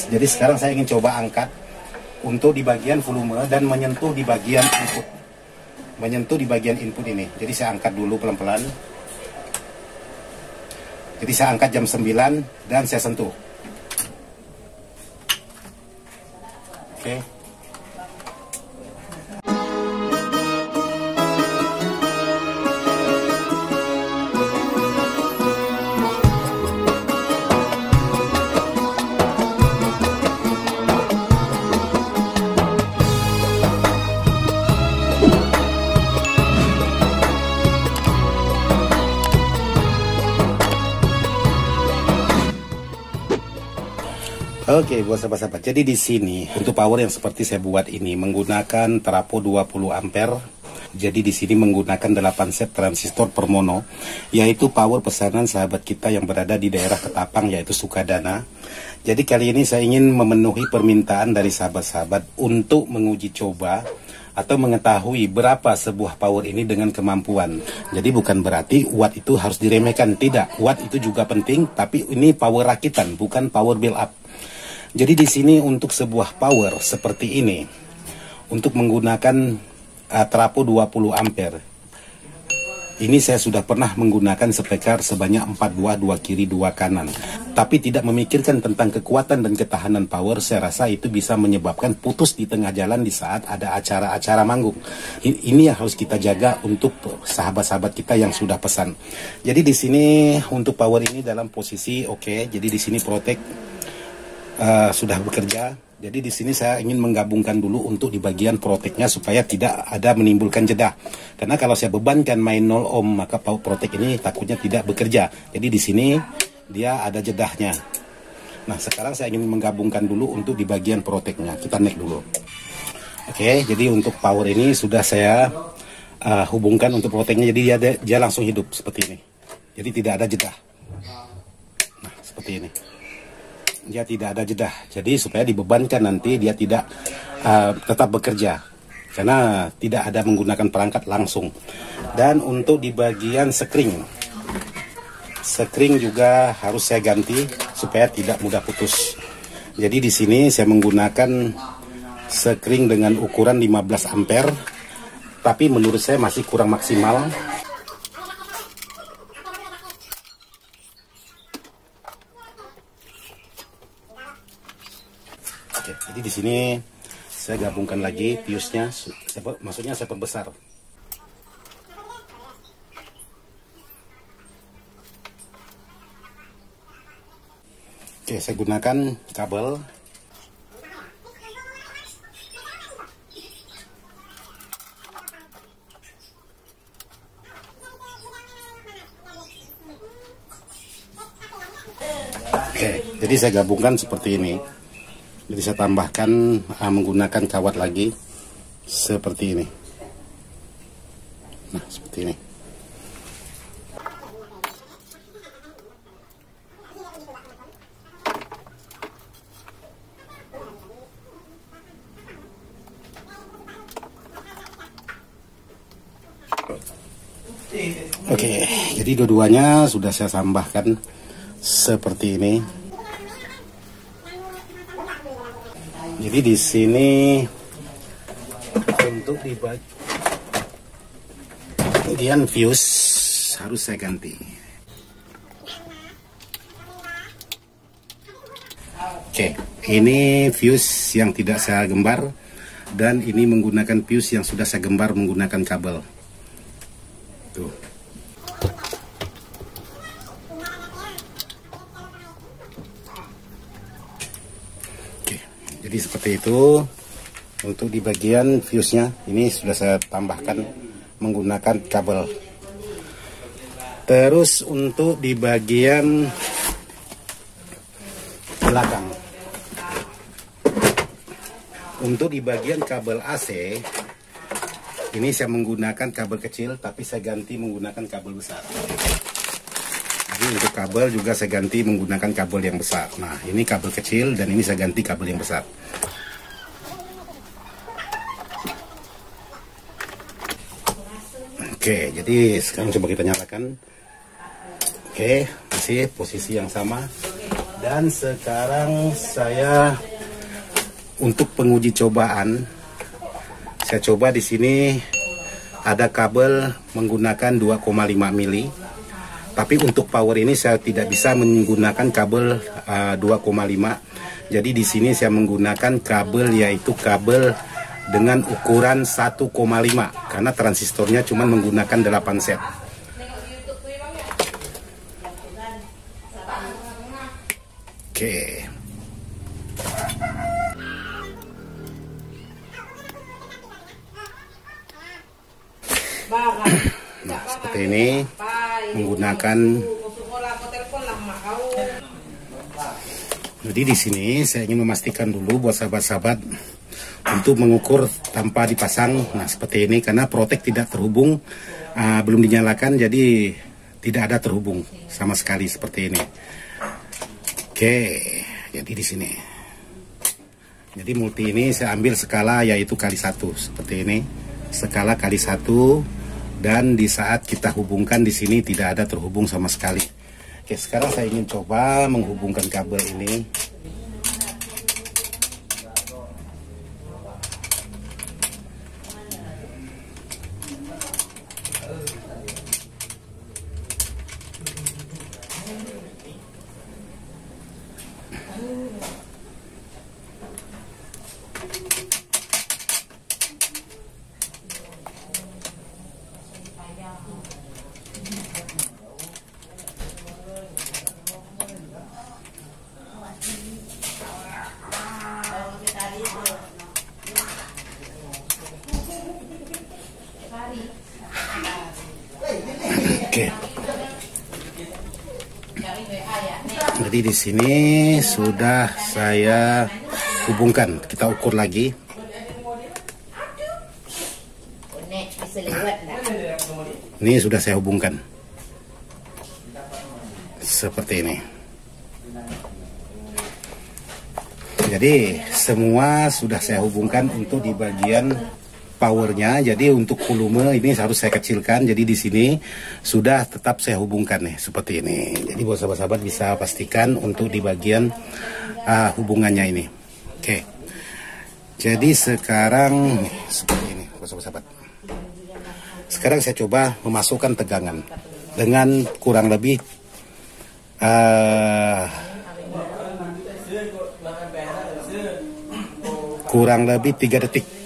Jadi sekarang saya ingin coba angkat untuk di bagian volume dan menyentuh di bagian input. Menyentuh di bagian input ini. Jadi saya angkat dulu pelan-pelan. Jadi saya angkat jam 9 dan saya sentuh. Oke. Oke, buat sahabat-sahabat. Jadi di sini untuk power yang seperti saya buat ini menggunakan trafo 20 ampere. Jadi di sini menggunakan 8 set transistor per mono, yaitu power pesanan sahabat kita yang berada di daerah Ketapang, yaitu Sukadana. Jadi kali ini saya ingin memenuhi permintaan dari sahabat-sahabat untuk menguji coba atau mengetahui berapa sebuah power ini dengan kemampuan. Jadi bukan berarti watt itu harus diremehkan, tidak. Watt itu juga penting, tapi ini power rakitan, bukan power build up. Jadi di sini untuk sebuah power seperti ini, untuk menggunakan trafo 20 ampere, ini saya sudah pernah menggunakan spekar sebanyak 4 buah, 2 kiri, 2 kanan. Tapi tidak memikirkan tentang kekuatan dan ketahanan power, saya rasa itu bisa menyebabkan putus di tengah jalan di saat ada acara-acara manggung. Ini yang harus kita jaga untuk sahabat-sahabat kita yang sudah pesan. Jadi di sini untuk power ini dalam posisi oke. Jadi di sini Protek sudah bekerja. Jadi di sini saya ingin menggabungkan dulu untuk di bagian proteknya supaya tidak ada menimbulkan jeda. Karena kalau saya bebankan main 0 ohm maka protek ini takutnya tidak bekerja. Jadi di sini dia ada jedahnya. Nah sekarang saya ingin menggabungkan dulu untuk di bagian proteknya. Kita naik dulu. Oke, jadi untuk power ini sudah saya hubungkan untuk proteknya. Jadi dia langsung hidup seperti ini. Jadi tidak ada jeda. Nah seperti ini. Dia tidak ada jeda, jadi supaya dibebankan nanti dia tidak tetap bekerja karena tidak ada menggunakan perangkat langsung. Dan untuk di bagian sekring juga harus saya ganti supaya tidak mudah putus. Jadi di sini saya menggunakan sekring dengan ukuran 15 ampere, tapi menurut saya masih kurang maksimal. Jadi di sini saya gabungkan lagi fuse-nya, maksudnya saya perbesar. Oke, saya gunakan kabel. Oke, jadi saya gabungkan seperti ini. Jadi saya tambahkan menggunakan kawat lagi seperti ini. Nah, seperti ini. Oke, jadi dua-duanya sudah saya tambahkan seperti ini. Jadi di sini untuk di bagian fuse harus saya ganti. Oke, ini fuse yang tidak saya gembar dan ini menggunakan fuse yang sudah saya gembar menggunakan kabel. Tuh. Jadi seperti itu untuk di bagian fuse-nya ini sudah saya tambahkan menggunakan kabel. Terus untuk di bagian belakang, untuk di bagian kabel AC ini saya menggunakan kabel kecil tapi saya ganti menggunakan kabel besar. Jadi untuk kabel juga saya ganti menggunakan kabel yang besar. Nah ini kabel kecil dan ini saya ganti kabel yang besar. Oke, jadi sekarang coba kita nyalakan. Oke, masih posisi yang sama. Dan sekarang saya untuk penguji cobaan, saya coba di sini ada kabel menggunakan 2,5 mili. Tapi untuk power ini saya tidak bisa menggunakan kabel 2,5. Jadi di sini saya menggunakan kabel, yaitu kabel dengan ukuran 1,5 karena transistornya cuma menggunakan 8 set. Oke. Nah, seperti ini menggunakan. Jadi di sini saya ingin memastikan dulu buat sahabat-sahabat untuk mengukur tanpa dipasang. Nah, seperti ini karena protek tidak terhubung, belum dinyalakan, jadi tidak ada terhubung sama sekali seperti ini. Oke, jadi di sini. Jadi multi ini saya ambil skala yaitu kali 1 seperti ini, skala kali 1, dan di saat kita hubungkan di sini tidak ada terhubung sama sekali. Oke, sekarang saya ingin coba menghubungkan kabel ini. Oke. Jadi di sini sudah saya hubungkan. Kita ukur lagi. Ini sudah saya hubungkan. Seperti ini. Jadi semua sudah saya hubungkan untuk di bagian powernya. Jadi untuk volume ini harus saya kecilkan. Jadi di sini sudah tetap saya hubungkan nih seperti ini. Jadi buat sahabat-sahabat bisa pastikan untuk di bagian hubungannya ini. Oke. Jadi sekarang nih, seperti ini buat sahabat-sahabat. Sekarang saya coba memasukkan tegangan dengan kurang lebih kurang lebih 3 detik.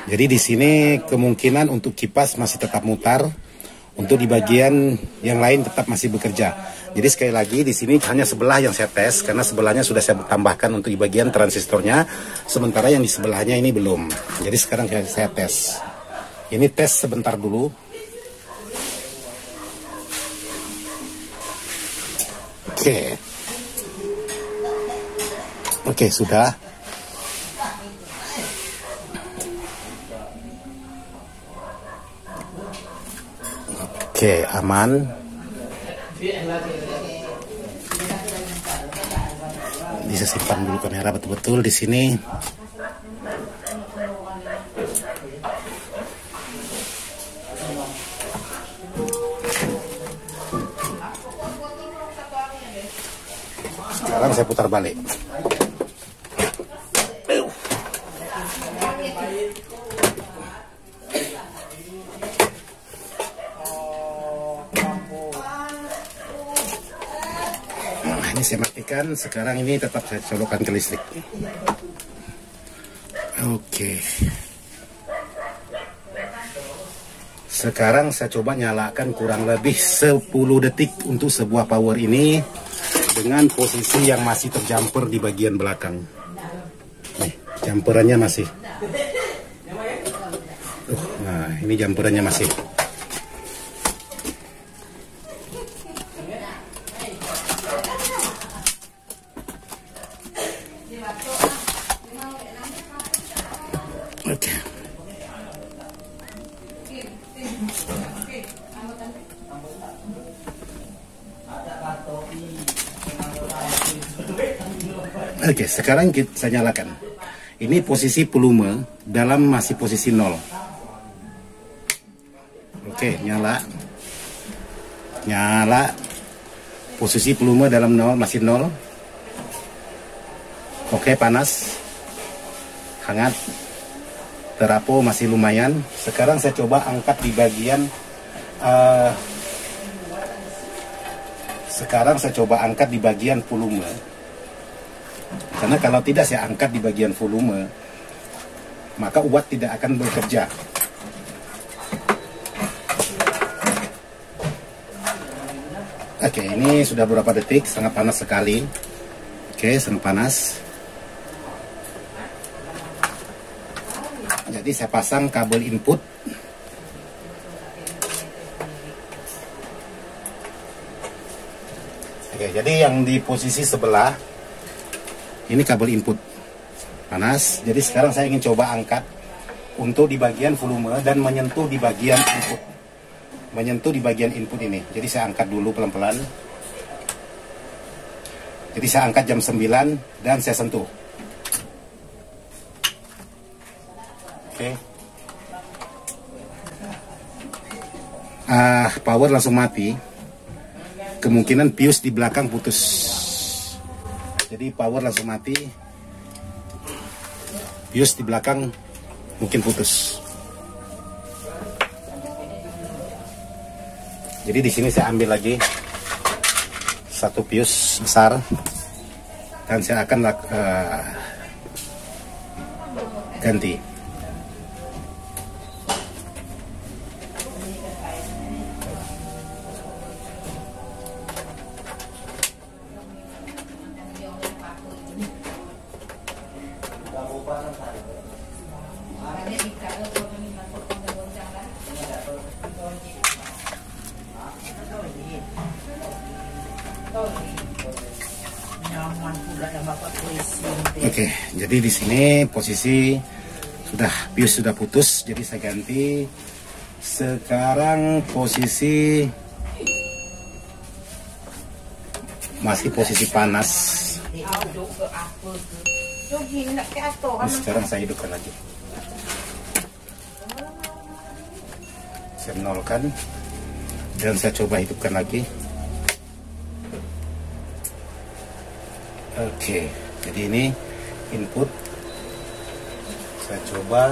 Jadi di sini kemungkinan untuk kipas masih tetap mutar, untuk di bagian yang lain tetap masih bekerja. Jadi sekali lagi di sini hanya sebelah yang saya tes karena sebelahnya sudah saya tambahkan untuk di bagian transistornya, sementara yang di sebelahnya ini belum. Jadi sekarang saya tes. Ini tes sebentar dulu. Oke. Oke, sudah. Oke, aman. Bisa simpan dulu kamera betul-betul di sini. Sekarang saya putar balik. Ini saya matikan, sekarang ini tetap saya colokkan ke listrik. Oke. Sekarang saya coba nyalakan kurang lebih 10 detik untuk sebuah power ini dengan posisi yang masih terjumper di bagian belakang. Nih, jumperannya masih. Nah, ini jumperannya masih. Oke. Oke, sekarang saya nyalakan. Ini posisi volume dalam masih posisi 0. Oke, nyala. Nyala. Posisi volume dalam 0, masih 0. Oke, panas, hangat, terapo masih lumayan. Sekarang saya coba angkat di bagian volume. Karena kalau tidak saya angkat di bagian volume, maka uap tidak akan bekerja. Oke, ini sudah beberapa detik, sangat panas sekali. Oke, sangat panas. Jadi saya pasang kabel input. Oke, jadi yang di posisi sebelah ini kabel input panas. Jadi sekarang saya ingin coba angkat untuk di bagian volume dan menyentuh di bagian input. Menyentuh di bagian input ini. Jadi saya angkat dulu pelan-pelan. Jadi saya angkat jam 9 dan saya sentuh. Oke. Power langsung mati. Kemungkinan fuse di belakang putus. Jadi power langsung mati. Fuse di belakang mungkin putus. Jadi di sini saya ambil lagi satu fuse besar dan saya akan ganti. Oke, jadi di sini posisi fuse sudah putus, jadi saya ganti. Sekarang posisi masih posisi panas. Sekarang saya hidupkan lagi. Saya nolkan dan saya coba hidupkan lagi. Oke, jadi ini input. Saya coba